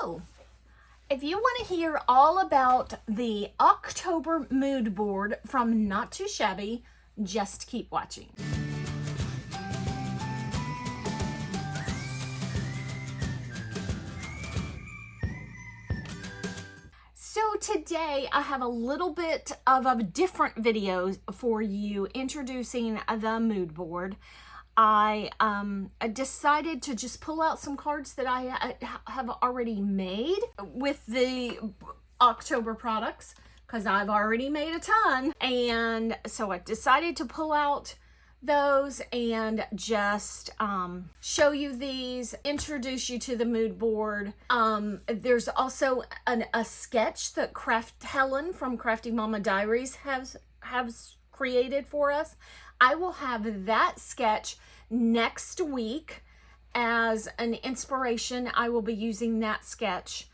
So, if you want to hear all about the October mood board from Not Too Shabby, just keep watching. So today I have a little bit of a different video for you introducing the mood board. I decided to just pull out some cards that I have already made with the October products because I've already made a ton. And so I decided to pull out those and just show you these, introduce you to the mood board. There's also a sketch that Helen from Crafty Mama Diaries has created for us. I will have that sketch next week as an inspiration. I will be using that sketch.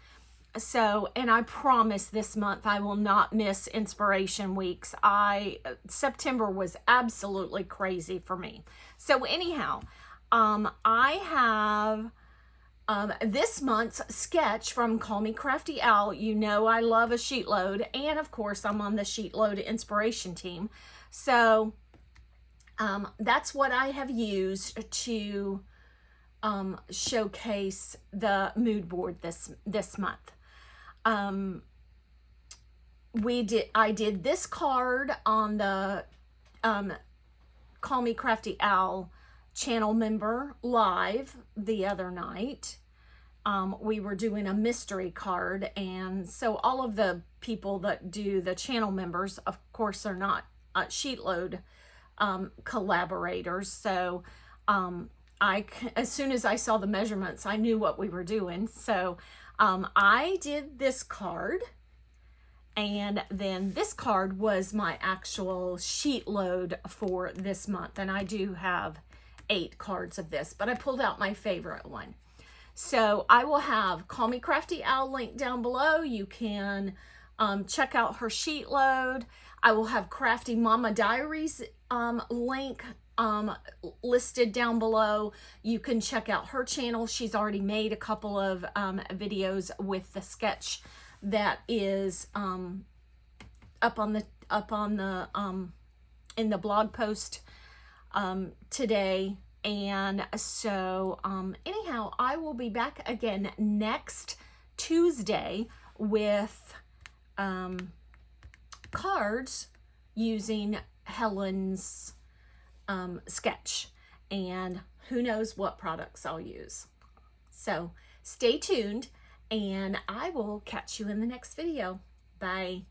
So, and I promise this month I will not miss inspiration weeks. September was absolutely crazy for me. So anyhow, I have this month's sketch from Call Me Crafty Owl. You know I love a sheet load, and of course I'm on the sheet load inspiration team. So that's what I have used to showcase the mood board this month. I did this card on the Call Me Crafty Owl channel member live the other night. We were doing a mystery card, and so all of the people that do the channel members, of course, are not sheet load collaborators. So as soon as I saw the measurements, I knew what we were doing. So I did this card, and then this card was my actual sheet load for this month. And I do have 8 cards of this, but I pulled out my favorite one. So I will have Call Me Crafty Owl link down below. You can check out her sheet load. I will have Crafty Mama Diaries link listed down below. You can check out her channel. She's already made a couple of videos with the sketch that is up on the in the blog post today. And so anyhow, I will be back again next Tuesday with cards using Helen's sketch, and who knows what products I'll use. So stay tuned, and I will catch you in the next video. Bye.